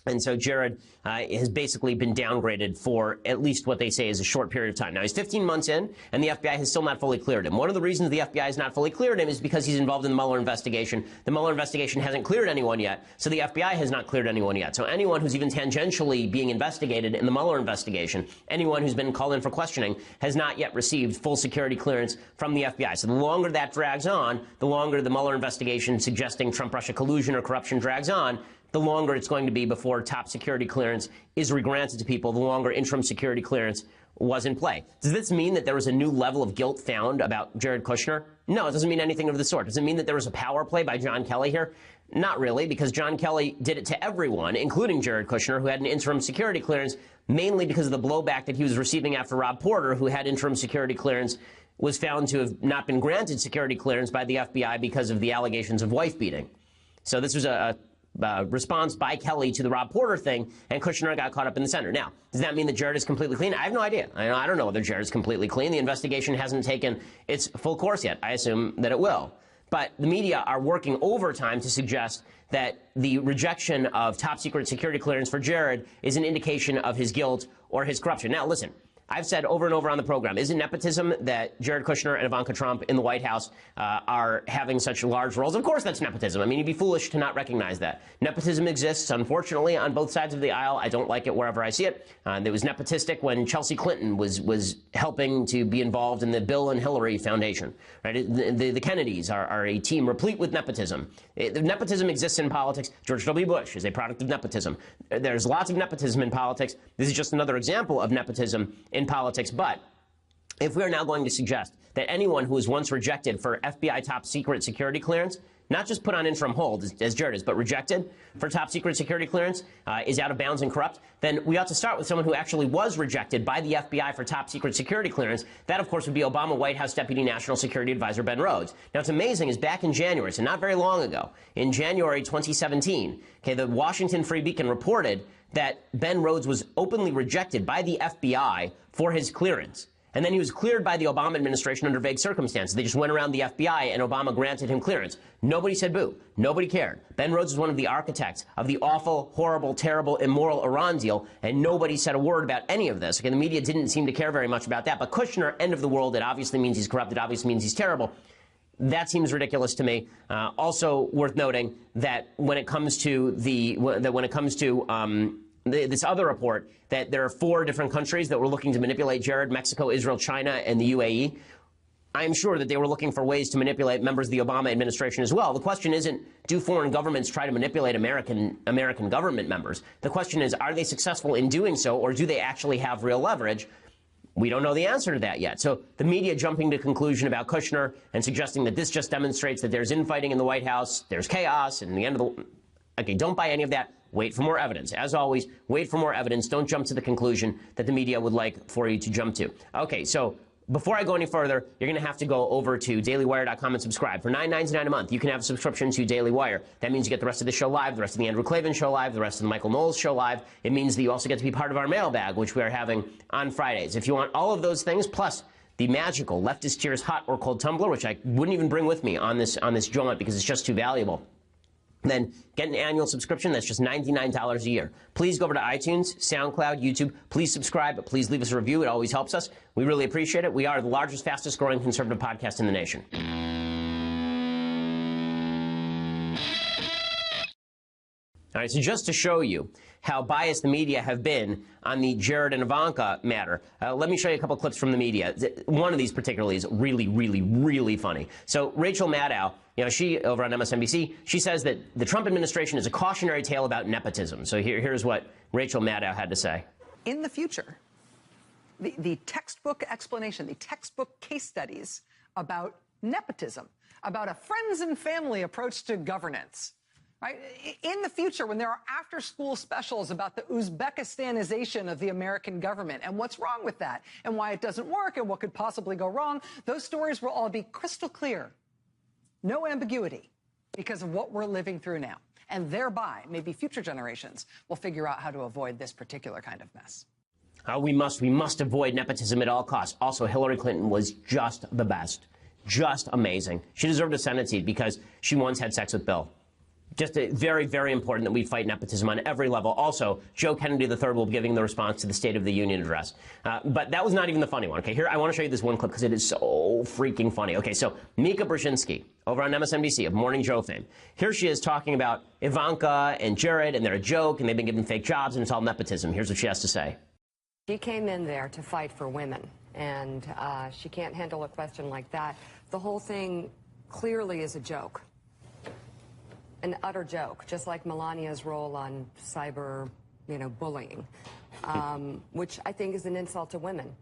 And so Jared has basically been downgraded for at least what they say is a short period of time. Now, he's 15 months in, and the FBI has still not fully cleared him. One of the reasons the FBI has not fully cleared him is because he's involved in the Mueller investigation. The Mueller investigation hasn't cleared anyone yet, so the FBI has not cleared anyone yet. So anyone who's even tangentially being investigated in the Mueller investigation, anyone who's been called in for questioning, has not yet received full security clearance from the FBI. So the longer that drags on, the longer the Mueller investigation suggesting Trump-Russia collusion or corruption drags on, the longer it's going to be before top security clearance is regranted to people, the longer interim security clearance was in play. Does this mean that there was a new level of guilt found about Jared Kushner? No, it doesn't mean anything of the sort. Does it mean that there was a power play by John Kelly here? Not really, because John Kelly did it to everyone, including Jared Kushner, who had an interim security clearance, mainly because of the blowback that he was receiving after Rob Porter, who had interim security clearance, was found to have not been granted security clearance by the FBI because of the allegations of wife beating. So this was a response by Kelly to the Rob Porter thing, and Kushner got caught up in the center. Now, does that mean that Jared is completely clean? I have no idea. I don't know whether Jared is completely clean. The investigation hasn't taken its full course yet. I assume that it will. But the media are working overtime to suggest that the rejection of top secret security clearance for Jared is an indication of his guilt or his corruption. Now, listen, I've said over and over on the program, is it nepotism that Jared Kushner and Ivanka Trump in the White House are having such large roles? Of course that's nepotism. I mean, you'd be foolish to not recognize that. Nepotism exists, unfortunately, on both sides of the aisle. I don't like it wherever I see it. It was nepotistic when Chelsea Clinton was helping to be involved in the Bill and Hillary Foundation. Right? The Kennedys are a team replete with nepotism. Nepotism exists in politics. George W. Bush is a product of nepotism. There's lots of nepotism in politics. This is just another example of nepotism in politics. But if we are now going to suggest that anyone who was once rejected for FBI top secret security clearance, not just put on interim hold, as Jared is, but rejected for top secret security clearance, is out of bounds and corrupt, then we ought to start with someone who actually was rejected by the FBI for top secret security clearance. That, of course, would be Obama White House Deputy National Security Advisor Ben Rhodes. Now, what's amazing is back in January, so not very long ago, in January 2017, the Washington Free Beacon reported that Ben Rhodes was openly rejected by the FBI for his clearance. And then he was cleared by the Obama administration under vague circumstances. They just went around the FBI, and Obama granted him clearance. Nobody said boo. Nobody cared. Ben Rhodes was one of the architects of the awful, horrible, terrible, immoral Iran deal, and nobody said a word about any of this. Okay, the media didn't seem to care very much about that. But Kushner, end of the world, it obviously means he's corrupt. It obviously means he's terrible. That seems ridiculous to me. Also worth noting that when it comes to this other report, that there are 4 different countries that were looking to manipulate Jared: Mexico, Israel, China, and the UAE. I am sure that they were looking for ways to manipulate members of the Obama administration as well. The question isn't, do foreign governments try to manipulate American government members? The question is, are they successful in doing so, or do they actually have real leverage? We don't know the answer to that yet. So the media jumping to conclusion about Kushner and suggesting that this just demonstrates that there's infighting in the White House, there's chaos, and the end of the... Okay, don't buy any of that. Wait for more evidence. As always, wait for more evidence. Don't jump to the conclusion that the media would like for you to jump to. Okay, so before I go any further, you're going to have to go over to dailywire.com and subscribe. For $9.99 a month, you can have a subscription to Daily Wire. That means you get the rest of the show live, the rest of the Andrew Klavan show live, the rest of the Michael Knowles show live. It means that you also get to be part of our mailbag, which we are having on Fridays. If you want all of those things, plus the magical Leftist Tears hot or cold tumbler, which I wouldn't even bring with me on this jaunt because it's just too valuable, then get an annual subscription. That's just $99 a year. Please go over to iTunes, SoundCloud, YouTube. Please subscribe, but please leave us a review. It always helps us. We really appreciate it. We are the largest, fastest growing conservative podcast in the nation. All right, so just to show you how biased the media have been on the Jared and Ivanka matter, let me show you a couple clips from the media. One of these particularly is really, really, really funny. So Rachel Maddow, she, over on MSNBC, she says that the Trump administration is a cautionary tale about nepotism. So here's what Rachel Maddow had to say. In the future, the textbook explanation, the textbook case studies about nepotism, about a friends and family approach to governance, right? In the future, when there are after-school specials about the Uzbekistanization of the American government and what's wrong with that and why it doesn't work and what could possibly go wrong, those stories will all be crystal clear. No ambiguity because of what we're living through now. And thereby, maybe future generations will figure out how to avoid this particular kind of mess. We must avoid nepotism at all costs. Also, Hillary Clinton was just the best. Just amazing. She deserved a Senate seat because she once had sex with Bill. Just very, very important that we fight nepotism on every level. Also, Joe Kennedy III will be giving the response to the State of the Union address. But that was not even the funny one. Okay, here, I want to show you this one clip because it is so freaking funny. Okay, so Mika Brzezinski over on MSNBC of Morning Joe fame. Here she is talking about Ivanka and Jared, and they're a joke, and they've been given fake jobs, and it's all nepotism. Here's what she has to say. She came in there to fight for women, and she can't handle a question like that. The whole thing clearly is a joke. An utter joke, just like Melania's role on cyber, bullying, which I think is an insult to women,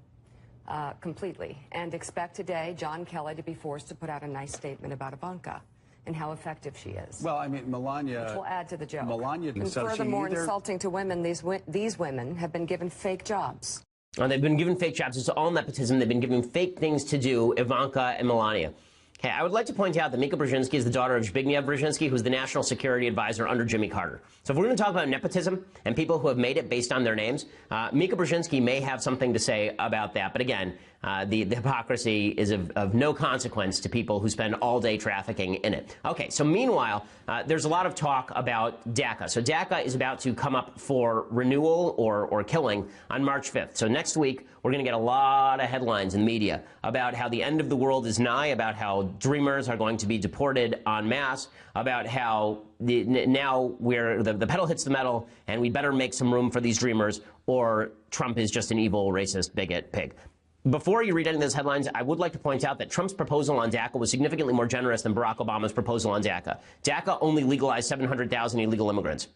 completely. And expect today John Kelly to be forced to put out a nice statement about Ivanka and how effective she is. Well, I mean, Melania... Which will add to the joke. Melania... And furthermore, insulting to women, these women have been given fake jobs. They've been given fake jobs. It's all nepotism. They've been given fake things to do, Ivanka and Melania. Okay, I would like to point out that Mika Brzezinski is the daughter of Zbigniew Brzezinski, who's the national security advisor under Jimmy Carter. So if we're going to talk about nepotism and people who have made it based on their names, Mika Brzezinski may have something to say about that. But again, the hypocrisy is of no consequence to people who spend all day trafficking in it. Okay, so meanwhile, there's a lot of talk about DACA. So DACA is about to come up for renewal or killing on March 5th. So next week, we're going to get a lot of headlines in the media about how the end of the world is nigh, about how dreamers are going to be deported en masse, about how now the pedal hits the metal and we better make some room for these dreamers, or Trump is just an evil, racist, bigot pig. Before you read any of those headlines, I would like to point out that Trump's proposal on DACA was significantly more generous than Barack Obama's proposal on DACA. DACA only legalized 700,000 illegal immigrants.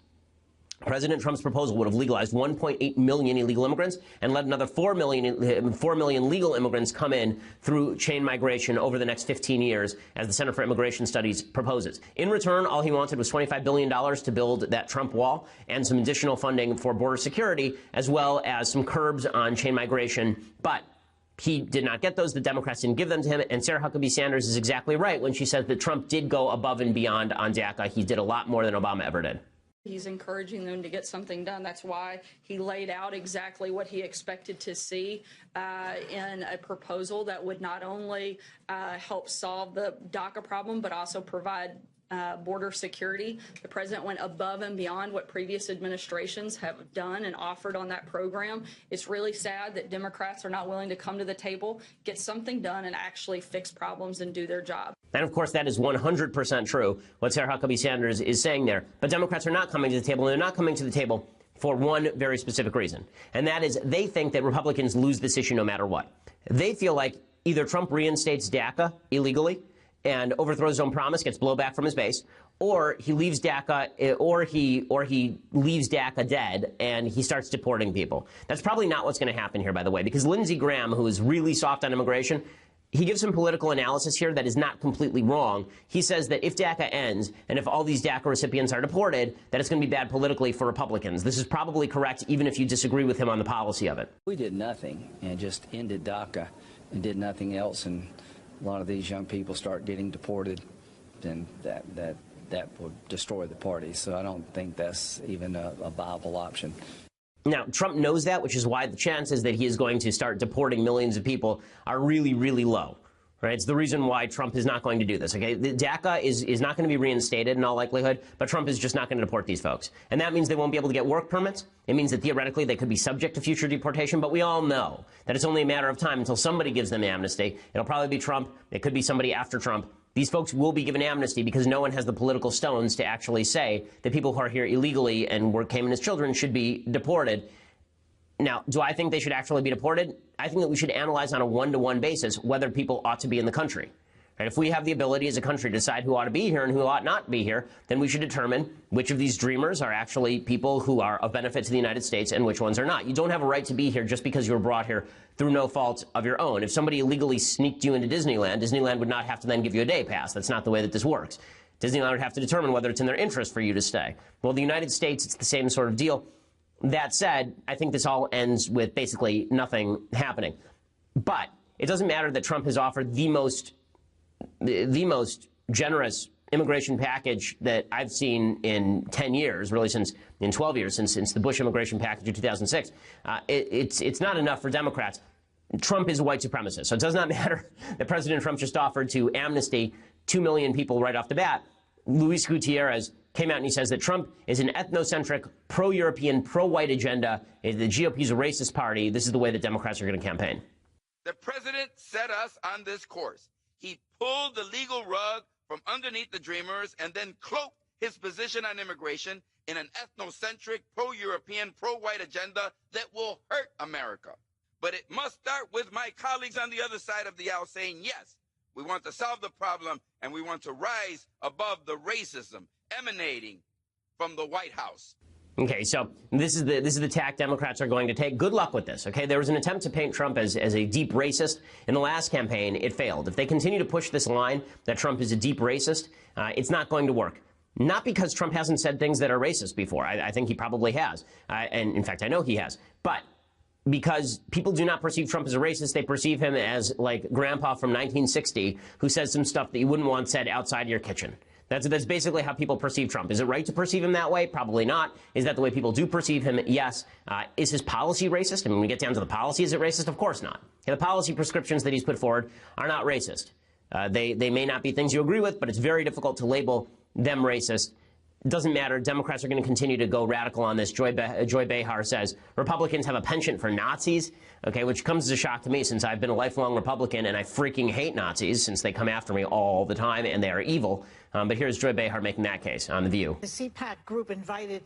President Trump's proposal would have legalized 1.8 million illegal immigrants and let another 4 million legal immigrants come in through chain migration over the next 15 years, as the Center for Immigration Studies proposes. In return, all he wanted was $25 billion to build that Trump wall and some additional funding for border security, as well as some curbs on chain migration. But he did not get those. The Democrats didn't give them to him. And Sarah Huckabee Sanders is exactly right when she says that Trump did go above and beyond on DACA. He did a lot more than Obama ever did. He's encouraging them to get something done. That's why he laid out exactly what he expected to see in a proposal that would not only help solve the DACA problem, but also provide border security. The president went above and beyond what previous administrations have done and offered on that program. It's really sad that Democrats are not willing to come to the table, get something done, and actually fix problems and do their job. And, of course, that is 100% true, what Sarah Huckabee Sanders is saying there. But Democrats are not coming to the table, and they're not coming to the table for one very specific reason. And that is they think that Republicans lose this issue no matter what. They feel like either Trump reinstates DACA illegally and overthrows his own promise, gets blowback from his base, or he leaves DACA, or he leaves DACA dead and he starts deporting people. That's probably not what's going to happen here, by the way, because Lindsey Graham, who is really soft on immigration, he gives some political analysis here that is not completely wrong. He says that if DACA ends and if all these DACA recipients are deported, that it's going to be bad politically for Republicans. This is probably correct, even if you disagree with him on the policy of it. We did nothing and just ended DACA and did nothing else, and a lot of these young people start getting deported, then that would destroy the party. So I don't think that's even a viable option. Now, Trump knows that, which is why the chances that he is going to start deporting millions of people are really, really low. Right? It's the reason why Trump is not going to do this. Okay, the DACA is not going to be reinstated in all likelihood, but Trump is just not going to deport these folks. And that means they won't be able to get work permits. It means that theoretically they could be subject to future deportation, but we all know that it's only a matter of time until somebody gives them amnesty. It'll probably be Trump. It could be somebody after Trump. These folks will be given amnesty because no one has the political stones to actually say that people who are here illegally and came in as children should be deported. Now, do I think they should actually be deported? I think that we should analyze on a one-to-one basis whether people ought to be in the country. Right? If we have the ability as a country to decide who ought to be here and who ought not be here, then we should determine which of these dreamers are actually people who are of benefit to the United States and which ones are not. You don't have a right to be here just because you were brought here through no fault of your own. If somebody illegally sneaked you into Disneyland, Disneyland would not have to then give you a day pass. That's not the way that this works. Disneyland would have to determine whether it's in their interest for you to stay. Well, the United States, it's the same sort of deal. That said, I think this all ends with basically nothing happening. But it doesn't matter that Trump has offered the most generous immigration package that I've seen in 10 years, really in 12 years, since the Bush immigration package of 2006. It's not enough for Democrats. Trump is a white supremacist. So it does not matter that President Trump just offered to amnesty 2 million people right off the bat. Luis Gutierrez came out and he says that Trump is an ethnocentric, pro-European, pro-white agenda. The GOP is a racist party. This is the way that Democrats are going to campaign. The president set us on this course. He pulled the legal rug from underneath the dreamers and then cloaked his position on immigration in an ethnocentric, pro-European, pro-white agenda that will hurt America. But it must start with my colleagues on the other side of the aisle saying, yes, we want to solve the problem and we want to rise above the racism emanating from the White House. Okay, so this is the tack Democrats are going to take. Good luck with this, okay? There was an attempt to paint Trump as a deep racist. In the last campaign, it failed. If they continue to push this line that Trump is a deep racist, it's not going to work. Not because Trump hasn't said things that are racist before. I think he probably has. And in fact, I know he has. But because people do not perceive Trump as a racist, they perceive him as like Grandpa from 1960 who says some stuff that you wouldn't want said outside your kitchen. That's basically how people perceive Trump. Is it right to perceive him that way? Probably not. Is that the way people do perceive him? Yes. Is his policy racist? I mean, when we get down to the policy, is it racist? Of course not. The policy prescriptions that he's put forward are not racist. They may not be things you agree with, but it's very difficult to label them racist. It doesn't matter. Democrats are going to continue to go radical on this. Joy Behar says Republicans have a penchant for Nazis, okay, which comes as a shock to me since I've been a lifelong Republican and I freaking hate Nazis since they come after me all the time and they are evil. But here's Joy Behar making that case on The View. The CPAC group invited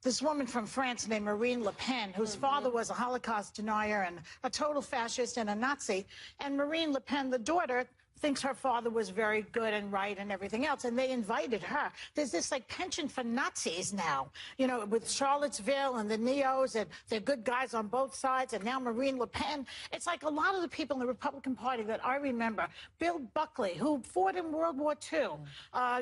this woman from France named Marine Le Pen, whose father was a Holocaust denier and a total fascist and a Nazi. And Marine Le Pen, the daughter, thinks her father was very good and right and everything else, and they invited her. There's this like penchant for Nazis now, you know, with Charlottesville and the Neos, and they're good guys on both sides, and now Marine Le Pen. It's like a lot of the people in the Republican Party that I remember, Bill Buckley, who fought in World War II,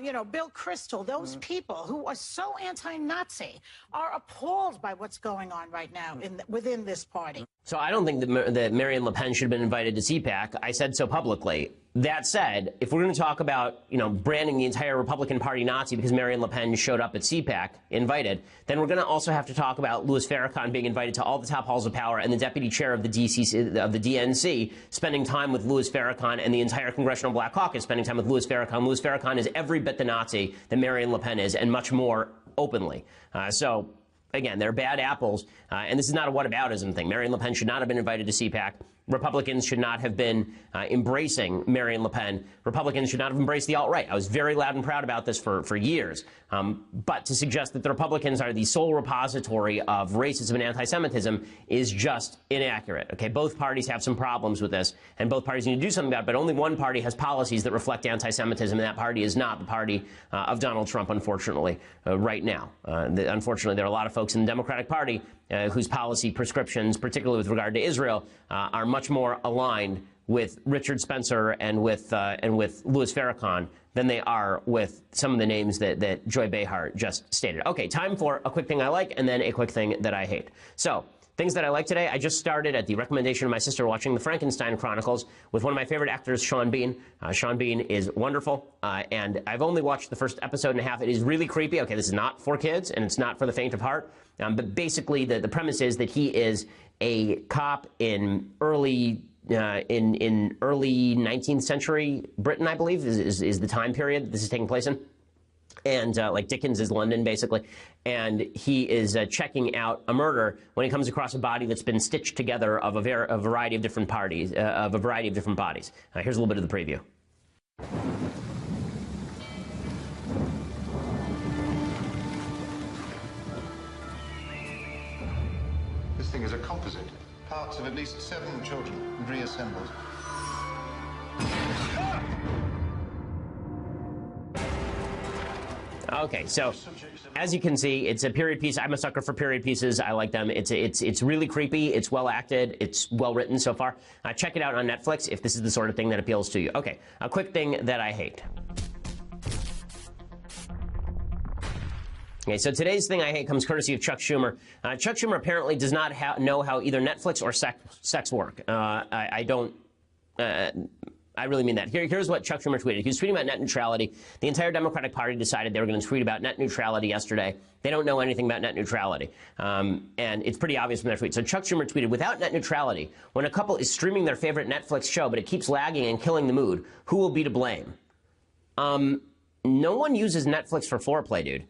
you know, Bill Kristol, those people who are so anti-Nazi are appalled by what's going on right now within this party. So I don't think that Marine Le Pen should have been invited to CPAC. I said so publicly. That said, if we're going to talk about, you know, branding the entire Republican Party Nazi because Marine Le Pen showed up at CPAC invited, then we're going to also have to talk about Louis Farrakhan being invited to all the top halls of power and the deputy chair of the DNC spending time with Louis Farrakhan and the entire Congressional Black Caucus spending time with Louis Farrakhan. Louis Farrakhan is every bit the Nazi that Marine Le Pen is, and much more openly. So again, they're bad apples, and this is not a whataboutism thing. Marine Le Pen should not have been invited to CPAC. Republicans should not have been embracing Marine Le Pen. Republicans should not have embraced the alt-right. I was very loud and proud about this for years. But to suggest that the Republicans are the sole repository of racism and anti-Semitism is just inaccurate. Okay, both parties have some problems with this, and both parties need to do something about it, but only one party has policies that reflect anti-Semitism, and that party is not the party of Donald Trump, unfortunately, right now. Unfortunately, there are a lot of folks in the Democratic Party whose policy prescriptions, particularly with regard to Israel, are much more aligned with Richard Spencer and with Louis Farrakhan than they are with some of the names that Joy Behar just stated. Okay, time for a quick thing I like and then a quick thing that I hate. So, things that I like today, I just started at the recommendation of my sister watching the Frankenstein Chronicles with one of my favorite actors, Sean Bean. Sean Bean is wonderful, and I've only watched the first episode and a half. It is really creepy. Okay, this is not for kids, and it's not for the faint of heart, but basically the premise is that he is a cop in early 19th century Britain, I believe, is the time period this is taking place in. And like Dickens is London, basically. And he is checking out a murder when he comes across a body that's been stitched together of a variety of different bodies. Here's a little bit of the preview. This thing is a composite. Parts of at least 7 children reassembled. Okay, so as you can see, it's a period piece. I'm a sucker for period pieces. I like them. It's really creepy. It's well acted. It's well written so far. Check it out on Netflix if this is the sort of thing that appeals to you. Okay, a quick thing that I hate. Okay, so today's thing I hate comes courtesy of Chuck Schumer. Chuck Schumer apparently does not know how either Netflix or sex work. I really mean that. Here's what Chuck Schumer tweeted. He was tweeting about net neutrality. The entire Democratic Party decided they were going to tweet about net neutrality yesterday. They don't know anything about net neutrality. And it's pretty obvious from their tweet. So Chuck Schumer tweeted, without net neutrality, when a couple is streaming their favorite Netflix show, but it keeps lagging and killing the mood, who will be to blame? No one uses Netflix for foreplay, dude.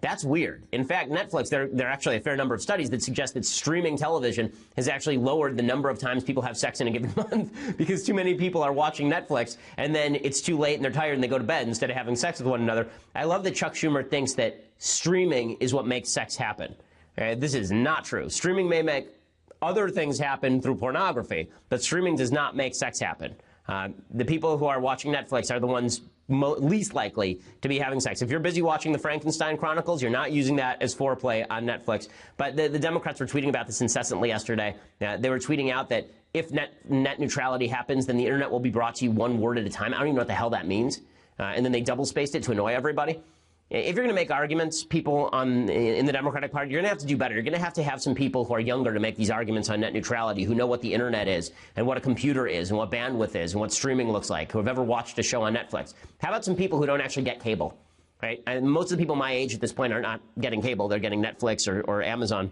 That's weird. In fact, Netflix, there are actually a fair number of studies that suggest that streaming television has actually lowered the number of times people have sex in a given month because too many people are watching Netflix and then it's too late and they're tired and they go to bed instead of having sex with one another. I love that Chuck Schumer thinks that streaming is what makes sex happen. This is not true. Streaming may make other things happen through pornography, but streaming does not make sex happen. The people who are watching Netflix are the ones least likely to be having sex. If you're busy watching the Frankenstein Chronicles, you're not using that as foreplay on Netflix. But the Democrats were tweeting about this incessantly yesterday. They were tweeting out that if net neutrality happens, then the internet will be brought to you one word at a time. I don't even know what the hell that means. And then they double-spaced it to annoy everybody. If you're going to make arguments, people in the Democratic Party, you're going to have to do better. You're going to have some people who are younger to make these arguments on net neutrality, who know what the internet is and what a computer is and what bandwidth is and what streaming looks like, who have ever watched a show on Netflix. How about some people who don't actually get cable? right? And most of the people my age at this point are not getting cable. They're getting Netflix or Amazon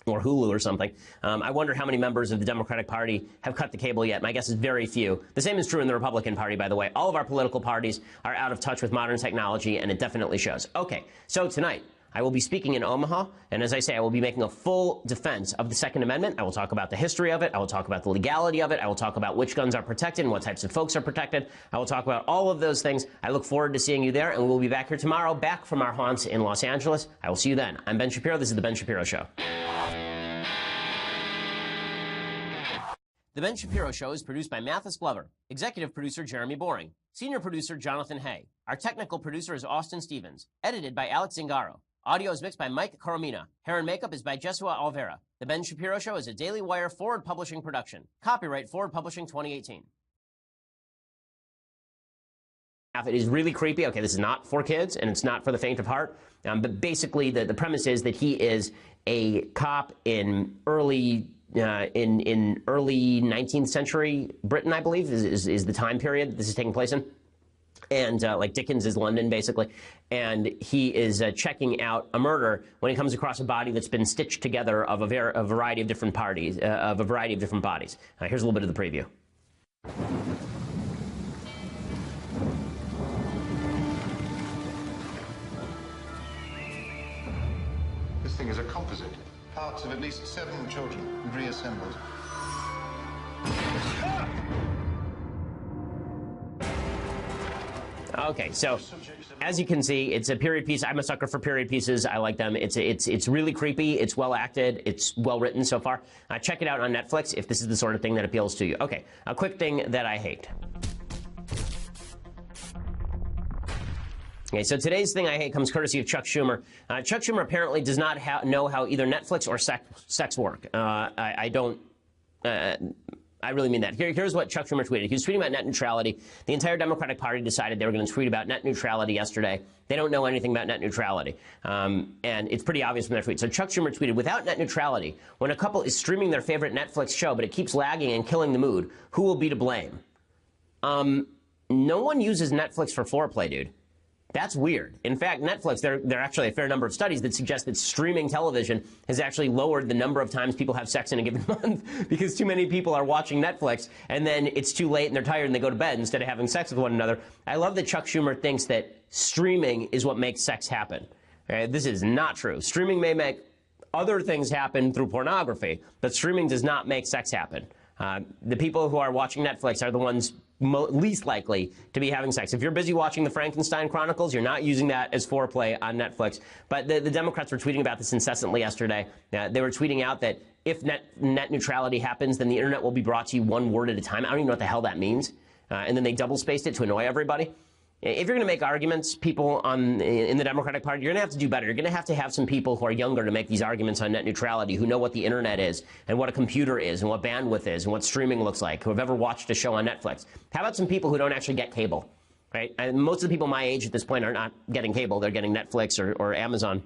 or Hulu or something. I wonder how many members of the Democratic Party have cut the cable yet. My guess is very few. The same is true in the Republican Party, by the way. All of our political parties are out of touch with modern technology, and it definitely shows. Okay, so tonight, I will be speaking in Omaha, and as I say, I will be making a full defense of the Second Amendment. I will talk about the history of it. I will talk about the legality of it. I will talk about which guns are protected and what types of folks are protected. I will talk about all of those things. I look forward to seeing you there, and we will be back here tomorrow, back from our haunts in Los Angeles. I will see you then. I'm Ben Shapiro. This is The Ben Shapiro Show. The Ben Shapiro Show is produced by Mathis Glover, executive producer Jeremy Boring, senior producer Jonathan Hay. Our technical producer is Austin Stevens, edited by Alex Zingaro. Audio is mixed by Mike Coromina. Hair and makeup is by Jesua Alvera. The Ben Shapiro Show is a Daily Wire Forward Publishing production. Copyright Forward Publishing 2018. It is really creepy. Okay, this is not for kids, and it's not for the faint of heart. But basically, the premise is that he is a cop in early 19th century Britain, I believe, is the time period that this is taking place in. And like Dickens is London, basically. And he is checking out a murder when he comes across a body that's been stitched together of a variety of different bodies. Here's a little bit of the preview. This thing is a composite. Parts of at least 7 children and reassembled. Okay, so as you can see, it's a period piece. I'm a sucker for period pieces. I like them. It's really creepy. It's well acted. It's well written so far. Check it out on Netflix if this is the sort of thing that appeals to you. Okay, a quick thing that I hate. Okay, so today's thing I hate comes courtesy of Chuck Schumer. Chuck Schumer apparently does not know how either Netflix or sex work. I really mean that. Here's what Chuck Schumer tweeted. He was tweeting about net neutrality. The entire Democratic Party decided they were going to tweet about net neutrality yesterday. They don't know anything about net neutrality. And it's pretty obvious from their tweet. So Chuck Schumer tweeted, without net neutrality, when a couple is streaming their favorite Netflix show, but it keeps lagging and killing the mood, who will be to blame? No one uses Netflix for foreplay, dude. That's weird. In fact, Netflix, there are actually a fair number of studies that suggest that streaming television has actually lowered the number of times people have sex in a given month because too many people are watching Netflix and then it's too late and they're tired and they go to bed instead of having sex with one another. I love that Chuck Schumer thinks that streaming is what makes sex happen. This is not true. Streaming may make other things happen through pornography, but streaming does not make sex happen. The people who are watching Netflix are the ones least likely to be having sex. If you're busy watching the Frankenstein Chronicles, you're not using that as foreplay on Netflix. But the Democrats were tweeting about this incessantly yesterday. They were tweeting out that if net neutrality happens, then the internet will be brought to you one word at a time. I don't even know what the hell that means. And then they double-spaced it to annoy everybody. If you're going to make arguments, people in the Democratic Party, you're going to have to do better. You're going to have some people who are younger to make these arguments on net neutrality, who know what the internet is and what a computer is and what bandwidth is and what streaming looks like, who have ever watched a show on Netflix. How about some people who don't actually get cable, right? And most of the people my age at this point are not getting cable. They're getting Netflix or Amazon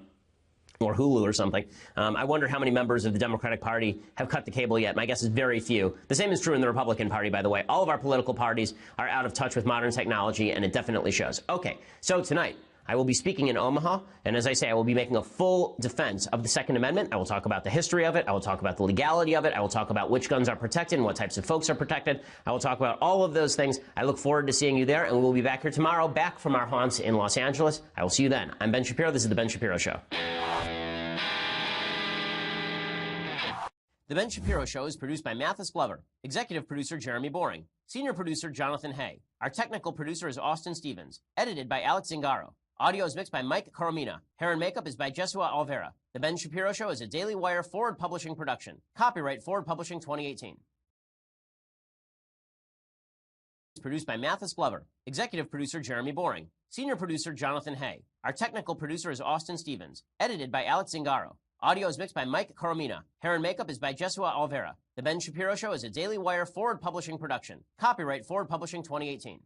or Hulu or something. I wonder how many members of the Democratic Party have cut the cable yet. My guess is very few. The same is true in the Republican Party, by the way. All of our political parties are out of touch with modern technology, and it definitely shows. Okay, so tonight, I will be speaking in Omaha, and as I say, I will be making a full defense of the Second Amendment. I will talk about the history of it. I will talk about the legality of it. I will talk about which guns are protected and what types of folks are protected. I will talk about all of those things. I look forward to seeing you there, and we will be back here tomorrow, back from our haunts in Los Angeles. I will see you then. I'm Ben Shapiro. This is The Ben Shapiro Show. The Ben Shapiro Show is produced by Mathis Glover, executive producer Jeremy Boring, senior producer Jonathan Hay. Our technical producer is Austin Stevens, edited by Alex Zingaro. Audio is mixed by Mike Coromina. Hair and makeup is by Jesua Alvera. The Ben Shapiro Show is a Daily Wire Forward Publishing production. Copyright Forward Publishing 2018. It's produced by Mathis Glover, executive producer Jeremy Boring, senior producer Jonathan Hay. Our technical producer is Austin Stevens, edited by Alex Zingaro. Audio is mixed by Mike Coromina. Hair and makeup is by Jesua Alvera. The Ben Shapiro Show is a Daily Wire Forward Publishing production. Copyright Forward Publishing 2018.